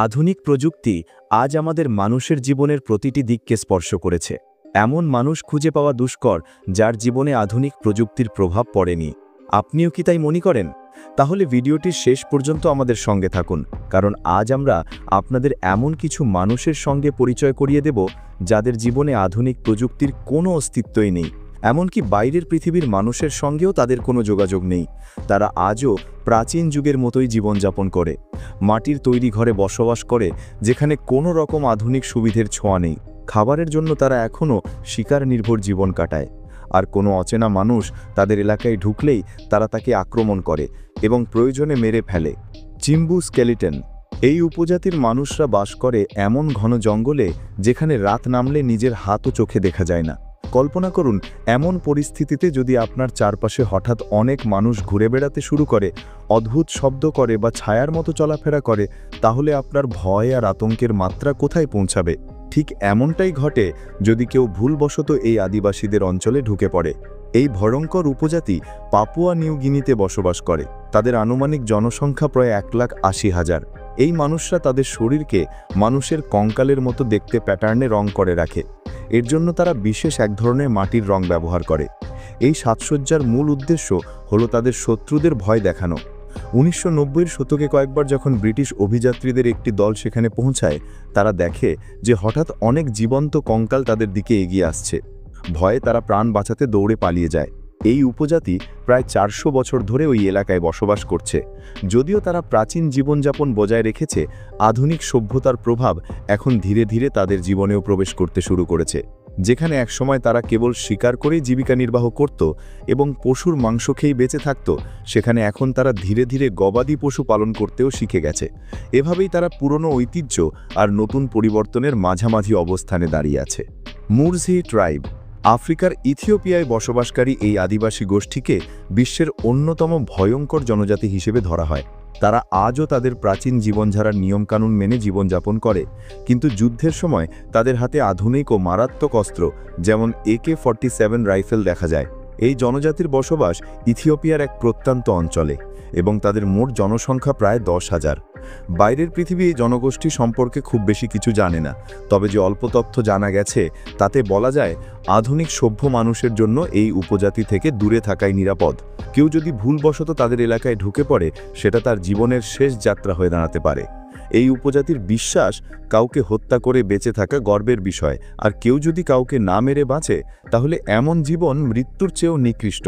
আধুনিক প্রযুক্তি আজ আমাদের মানুষের জীবনের প্রতিটি দিককে স্পর্শ করেছে। এমন মানুষ খুঁজে পাওয়া দুষ্কর যার জীবনে আধুনিক প্রযুক্তির প্রভাব পড়েনি। আপনিও কি তাই মনে করেন? তাহলে ভিডিওটির শেষ পর্যন্ত আমাদের সঙ্গে থাকুন, কারণ আজ আমরা আপনাদের এমন কিছু মানুষের সঙ্গে পরিচয় করিয়ে দেব যাদের জীবনে আধুনিক প্রযুক্তির কোনো অস্তিত্বই নেই। এমনকি বাইরের পৃথিবীর মানুষের সঙ্গেও তাদের কোনো যোগাযোগ নেই। তারা আজও প্রাচীন যুগের মতোই জীবনযাপন করে, মাটির তৈরি ঘরে বসবাস করে, যেখানে কোনো রকম আধুনিক সুবিধের ছোঁয়া নেই। খাবারের জন্য তারা এখনও শিকার নির্ভর জীবন কাটায়, আর কোনো অচেনা মানুষ তাদের এলাকায় ঢুকলেই তারা তাকে আক্রমণ করে এবং প্রয়োজনে মেরে ফেলে। চিম্বু স্কেলিটন এই উপজাতির মানুষরা বাস করে এমন ঘন জঙ্গলে যেখানে রাত নামলে নিজের হাতও চোখে দেখা যায় না। কল্পনা করুন, এমন পরিস্থিতিতে যদি আপনার চারপাশে হঠাৎ অনেক মানুষ ঘুরে বেড়াতে শুরু করে, অদ্ভুত শব্দ করে বা ছায়ার মতো চলাফেরা করে, তাহলে আপনার ভয় আর আতঙ্কের মাত্রা কোথায় পৌঁছাবে? ঠিক এমনটাই ঘটে যদি কেউ ভুলবশত এই আদিবাসীদের অঞ্চলে ঢুকে পড়ে। এই ভয়ঙ্কর উপজাতি পাপুয়া নিউ গিনিতে বসবাস করে। তাদের আনুমানিক জনসংখ্যা প্রায় 1,80,000। এই মানুষরা তাদের শরীরকে মানুষের কঙ্কালের মতো দেখতে প্যাটার্নে রং করে রাখে। এর জন্য তারা বিশেষ এক ধরনের মাটির রং ব্যবহার করে। এই সাজসজ্জার মূল উদ্দেশ্য হলো তাদের শত্রুদের ভয় দেখানো। 1990-এর শতকে কয়েকবার যখন ব্রিটিশ অভিযাত্রীদের একটি দল সেখানে পৌঁছায়, তারা দেখে যে হঠাৎ অনেক জীবন্ত কঙ্কাল তাদের দিকে এগিয়ে আসছে। ভয়ে তারা প্রাণ বাঁচাতে দৌড়ে পালিয়ে যায়। এই উপজাতি প্রায় 400 বছর ধরে ওই এলাকায় বসবাস করছে। যদিও তারা প্রাচীন জীবনযাপন বজায় রেখেছে, আধুনিক সভ্যতার প্রভাব এখন ধীরে ধীরে তাদের জীবনেও প্রবেশ করতে শুরু করেছে। যেখানে একসময় তারা কেবল শিকার করেই জীবিকা নির্বাহ করত এবং পশুর মাংস খেয়েই বেঁচে থাকত, সেখানে এখন তারা ধীরে ধীরে গবাদি পশু পালন করতেও শিখে গেছে। এভাবেই তারা পুরনো ঐতিহ্য আর নতুন পরিবর্তনের মাঝামাঝি অবস্থানে দাঁড়িয়ে আছে। মুরজি ট্রাইব আফ্রিকার ইথিওপিয়ায় বসবাসকারী এই আদিবাসী গোষ্ঠীকে বিশ্বের অন্যতম ভয়ঙ্কর জনজাতি হিসেবে ধরা হয়। তারা আজও তাদের প্রাচীন জীবনধারার নিয়মকানুন মেনে জীবনযাপন করে, কিন্তু যুদ্ধের সময় তাদের হাতে আধুনিক ও মারাত্মক অস্ত্র যেমন AK-47 রাইফেল দেখা যায়। এই জনজাতির বসবাস ইথিওপিয়ার এক প্রত্যন্ত অঞ্চলে এবং তাদের মোট জনসংখ্যা প্রায় 10,000। বাইরের পৃথিবী এই জনগোষ্ঠী সম্পর্কে খুব বেশি কিছু জানে না, তবে যে অল্প তথ্য জানা গেছে তাতে বলা যায় আধুনিক সভ্য মানুষের জন্য এই উপজাতি থেকে দূরে থাকাই নিরাপদ। কেউ যদি ভুলবশত তাদের এলাকায় ঢুকে পড়ে, সেটা তার জীবনের শেষ যাত্রা হয়ে দাঁড়াতে পারে। এই উপজাতির বিশ্বাস কাউকে হত্যা করে বেঁচে থাকা গর্বের বিষয়, আর কেউ যদি কাউকে না মেরে বাঁচে তাহলে এমন জীবন মৃত্যুর চেয়েও নিকৃষ্ট।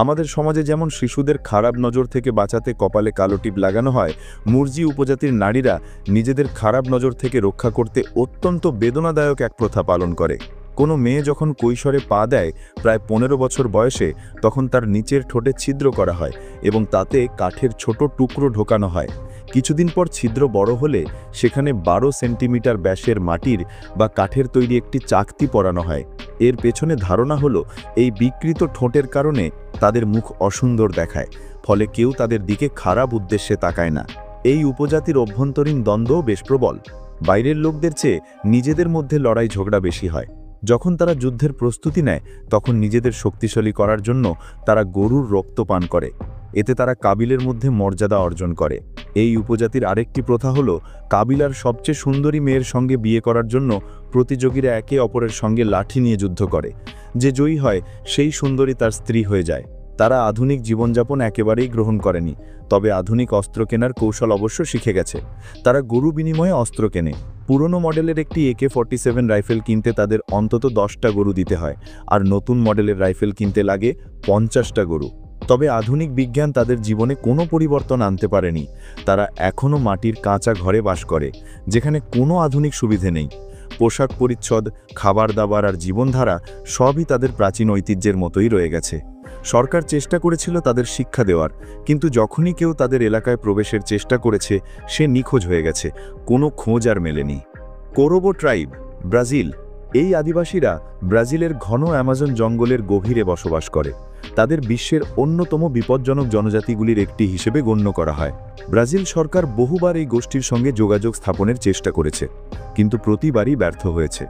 আমাদের সমাজে যেমন শিশুদের খারাপ নজর থেকে বাঁচাতে কপালে কালো টিপ লাগানো হয়, মুরজি উপজাতির নারীরা নিজেদের খারাপ নজর থেকে রক্ষা করতে অত্যন্ত বেদনাদায়ক এক প্রথা পালন করে। কোনো মেয়ে যখন কৈশোরে পা দেয়, প্রায় 15 বছর বয়সে, তখন তার নিচের ঠোঁটে ছিদ্র করা হয় এবং তাতে কাঠের ছোট টুকরো ঢোকানো হয়। কিছুদিন পর ছিদ্র বড় হলে সেখানে 12 সেন্টিমিটার ব্যাসের মাটির বা কাঠের তৈরি একটি চাকতি পরানো হয়। এর পেছনে ধারণা হলো এই বিকৃত ঠোঁটের কারণে তাদের মুখ অসুন্দর দেখায়, ফলে কেউ তাদের দিকে খারাপ উদ্দেশ্যে তাকায় না। এই উপজাতির অভ্যন্তরীণ দ্বন্দ্বও বেশ প্রবল। বাইরের লোকদের চেয়ে নিজেদের মধ্যে লড়াই ঝগড়া বেশি হয়। যখন তারা যুদ্ধের প্রস্তুতি নেয়, তখন নিজেদের শক্তিশালী করার জন্য তারা গরুর রক্ত পান করে। এতে তারা কাবিলের মধ্যে মর্যাদা অর্জন করে। এই উপজাতির আরেকটি প্রথা হলো কাবিলার সবচেয়ে সুন্দরী মেয়ের সঙ্গে বিয়ে করার জন্য প্রতিযোগীরা একে অপরের সঙ্গে লাঠি নিয়ে যুদ্ধ করে। যে জয়ী হয় সেই সুন্দরী তার স্ত্রী হয়ে যায়। তারা আধুনিক জীবনযাপন একেবারেই গ্রহণ করেনি, তবে আধুনিক অস্ত্র কেনার কৌশল অবশ্য শিখে গেছে। তারা গরু বিনিময়ে অস্ত্র কেনে। পুরনো মডেলের একটি AK-47 রাইফেল কিনতে তাদের অন্তত 10টা গরু দিতে হয়, আর নতুন মডেলের রাইফেল কিনতে লাগে 50টা গরু। তবে আধুনিক বিজ্ঞান তাদের জীবনে কোনো পরিবর্তন আনতে পারেনি। তারা এখনও মাটির কাঁচা ঘরে বাস করে, যেখানে কোনো আধুনিক সুবিধে নেই। পোশাক পরিচ্ছদ, খাবার দাবার আর জীবনধারা সবই তাদের প্রাচীন ঐতিহ্যের মতোই রয়ে গেছে। সরকার চেষ্টা করেছিল তাদের শিক্ষা দেওয়ার, কিন্তু যখনই কেউ তাদের এলাকায় প্রবেশের চেষ্টা করেছে, সে নিখোঁজ হয়ে গেছে, কোনো খোঁজ আর মেলেনি। কোরোবো ট্রাইব ব্রাজিল এই আদিবাসীরা ব্রাজিলের ঘন অ্যামাজন জঙ্গলের গভীরে বসবাস করে। তাদের বিশ্বের অন্যতম বিপজ্জনক জনজাতিগুলির একটি হিসেবে গণ্য করা হয়। ব্রাজিল সরকার বহুবার এই গোষ্ঠীর সঙ্গে যোগাযোগ স্থাপনের চেষ্টা করেছে, কিন্তু প্রতিবারই ব্যর্থ হয়েছে।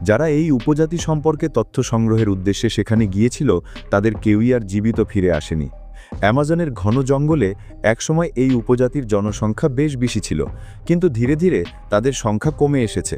যারা এই উপজাতি সম্পর্কে তথ্য সংগ্রহের উদ্দেশ্যে সেখানে গিয়েছিল, তাদের কেউই আর জীবিত ফিরে আসেনি। অ্যামাজনের ঘন জঙ্গলে একসময় এই উপজাতির জনসংখ্যা বেশ বেশি ছিল, কিন্তু ধীরে ধীরে তাদের সংখ্যা কমে এসেছে।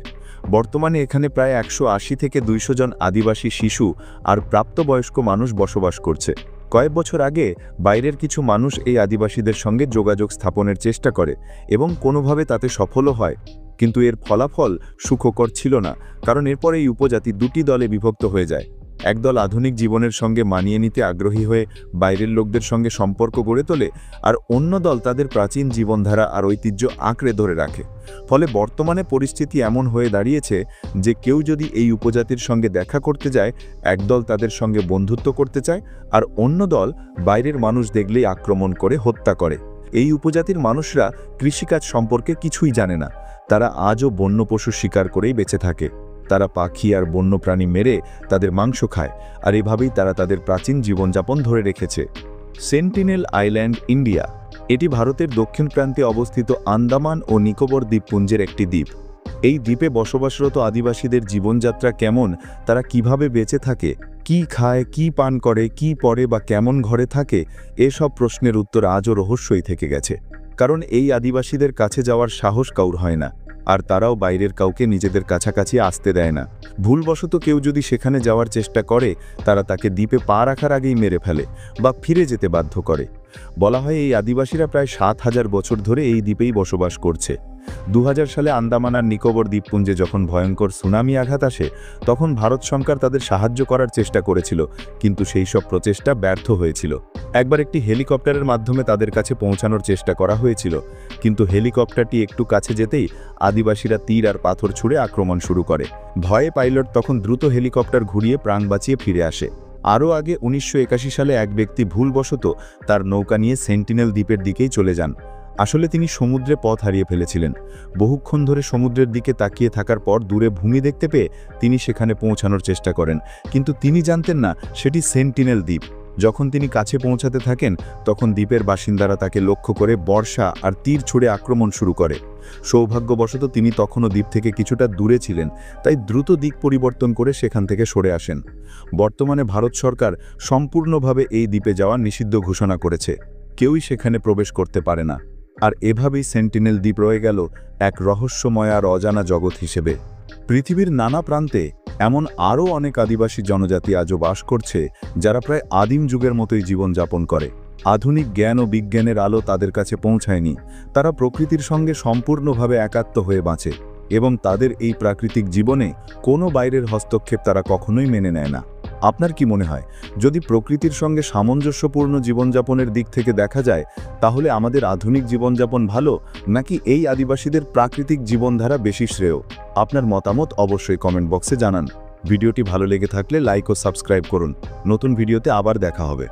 বর্তমানে এখানে প্রায় 180 থেকে 200 জন আদিবাসী শিশু আর প্রাপ্তবয়স্ক মানুষ বসবাস করছে। কয়েক বছর আগে বাইরের কিছু মানুষ এই আদিবাসীদের সঙ্গে যোগাযোগ স্থাপনের চেষ্টা করে এবং কোনোভাবে তাতে সফলও হয়, কিন্তু এর ফলাফল সুখকর ছিল না, কারণ এরপর এই উপজাতি দুটি দলে বিভক্ত হয়ে যায়। একদল আধুনিক জীবনের সঙ্গে মানিয়ে নিতে আগ্রহী হয়ে বাইরের লোকদের সঙ্গে সম্পর্ক গড়ে তোলে, আর অন্য দল তাদের প্রাচীন জীবনধারা আর ঐতিহ্য আঁকড়ে ধরে রাখে। ফলে বর্তমানে পরিস্থিতি এমন হয়ে দাঁড়িয়েছে যে কেউ যদি এই উপজাতির সঙ্গে দেখা করতে যায়, একদল তাদের সঙ্গে বন্ধুত্ব করতে চায়, আর অন্য দল বাইরের মানুষ দেখলেই আক্রমণ করে হত্যা করে। এই উপজাতির মানুষরা কৃষিকাজ সম্পর্কে কিছুই জানে না। তারা আজও বন্য পশু শিকার করেই বেঁচে থাকে। তারা পাখি আর বন্যপ্রাণী মেরে তাদের মাংস খায়, আর এভাবেই তারা তাদের প্রাচীন জীবনযাপন ধরে রেখেছে। Sentinel island, India. এটি ভারতের দক্ষিণ প্রান্তে অবস্থিত আন্দামান ও নিকোবর দ্বীপপুঞ্জের একটি দ্বীপ। এই দ্বীপে বসবাসরত আদিবাসীদের জীবনযাত্রা কেমন, তারা কিভাবে বেঁচে থাকে, কি খায়, কি পান করে, কি পরে বা কেমন ঘরে থাকে, এসব প্রশ্নের উত্তর আজও রহস্যই থেকে গেছে। কারণ এই আদিবাসীদের কাছে যাওয়ার সাহস কাউর হয় না, আর তারাও বাইরের কাউকে নিজেদের কাছাকাছি আসতে দেয় না। ভুলবশত কেউ যদি সেখানে যাওয়ার চেষ্টা করে, তারা তাকে দ্বীপে পা রাখার আগেই মেরে ফেলে বা ফিরে যেতে বাধ্য করে। বলা হয় এই আদিবাসীরা প্রায় 7000 বছর ধরে এই দ্বীপেই বসবাস করছে। 2000 সালে আন্দামান আর নিকোবর দ্বীপপুঞ্জে যখন ভয়ঙ্কর সুনামি আঘাত আসে, তখন ভারত সরকার তাদের সাহায্য করার চেষ্টা করেছিল, কিন্তু সেই সব প্রচেষ্টা ব্যর্থ হয়েছিল। একবার একটি হেলিকপ্টারের মাধ্যমে তাদের কাছে পৌঁছানোর চেষ্টা করা হয়েছিল, কিন্তু হেলিকপ্টারটি একটু কাছে যেতেই আদিবাসীরা তীর আর পাথর ছুঁড়ে আক্রমণ শুরু করে। ভয়ে পাইলট তখন দ্রুত হেলিকপ্টার ঘুরিয়ে প্রাণ বাঁচিয়ে ফিরে আসে। আরও আগে 1981 সালে এক ব্যক্তি ভুলবশত তার নৌকা নিয়ে সেন্টিনেল দ্বীপের দিকেই চলে যান। আসলে তিনি সমুদ্রে পথ হারিয়ে ফেলেছিলেন। বহুক্ষণ ধরে সমুদ্রের দিকে তাকিয়ে থাকার পর দূরে ভূমি দেখতে পেয়ে তিনি সেখানে পৌঁছানোর চেষ্টা করেন, কিন্তু তিনি জানতেন না সেটি সেন্টিনেল দ্বীপ। যখন তিনি কাছে পৌঁছাতে থাকেন, তখন দ্বীপের বাসিন্দারা তাকে লক্ষ্য করে বর্ষা আর তীর ছুঁড়ে আক্রমণ শুরু করে। সৌভাগ্যবশত তিনি তখনও দ্বীপ থেকে কিছুটা দূরে ছিলেন, তাই দ্রুত দিক পরিবর্তন করে সেখান থেকে সরে আসেন। বর্তমানে ভারত সরকার সম্পূর্ণভাবে এই দ্বীপে যাওয়া নিষিদ্ধ ঘোষণা করেছে। কেউই সেখানে প্রবেশ করতে পারে না। আর এভাবেই সেন্টিনেল দ্বীপ রয়ে গেল এক রহস্যময় আর অজানা জগৎ হিসেবে। পৃথিবীর নানা প্রান্তে এমন আরও অনেক আদিবাসী জনজাতি আজও বাস করছে, যারা প্রায় আদিম যুগের মতোই জীবনযাপন করে। আধুনিক জ্ঞান ও বিজ্ঞানের আলো তাদের কাছে পৌঁছায়নি। তারা প্রকৃতির সঙ্গে সম্পূর্ণভাবে একাত্ম হয়ে বাঁচে, এবং তাদের এই প্রাকৃতিক জীবনে কোনো বাইরের হস্তক্ষেপ তারা কখনোই মেনে নেয় না। আপনার কি মনে হয়, যদি প্রকৃতির সঙ্গে সামঞ্জস্যপূর্ণ জীবনযাপনের দিক থেকে দেখা যায়, তাহলে আমাদের আধুনিক জীবনযাপন ভালো, নাকি এই আদিবাসীদের প্রাকৃতিক জীবনধারা বেশি শ্রেয়? আপনার মতামত অবশ্যই কমেন্ট বক্সে জানান। ভিডিওটি ভালো লেগে থাকলে লাইক ও সাবস্ক্রাইব করুন। নতুন ভিডিওতে আবার দেখা হবে।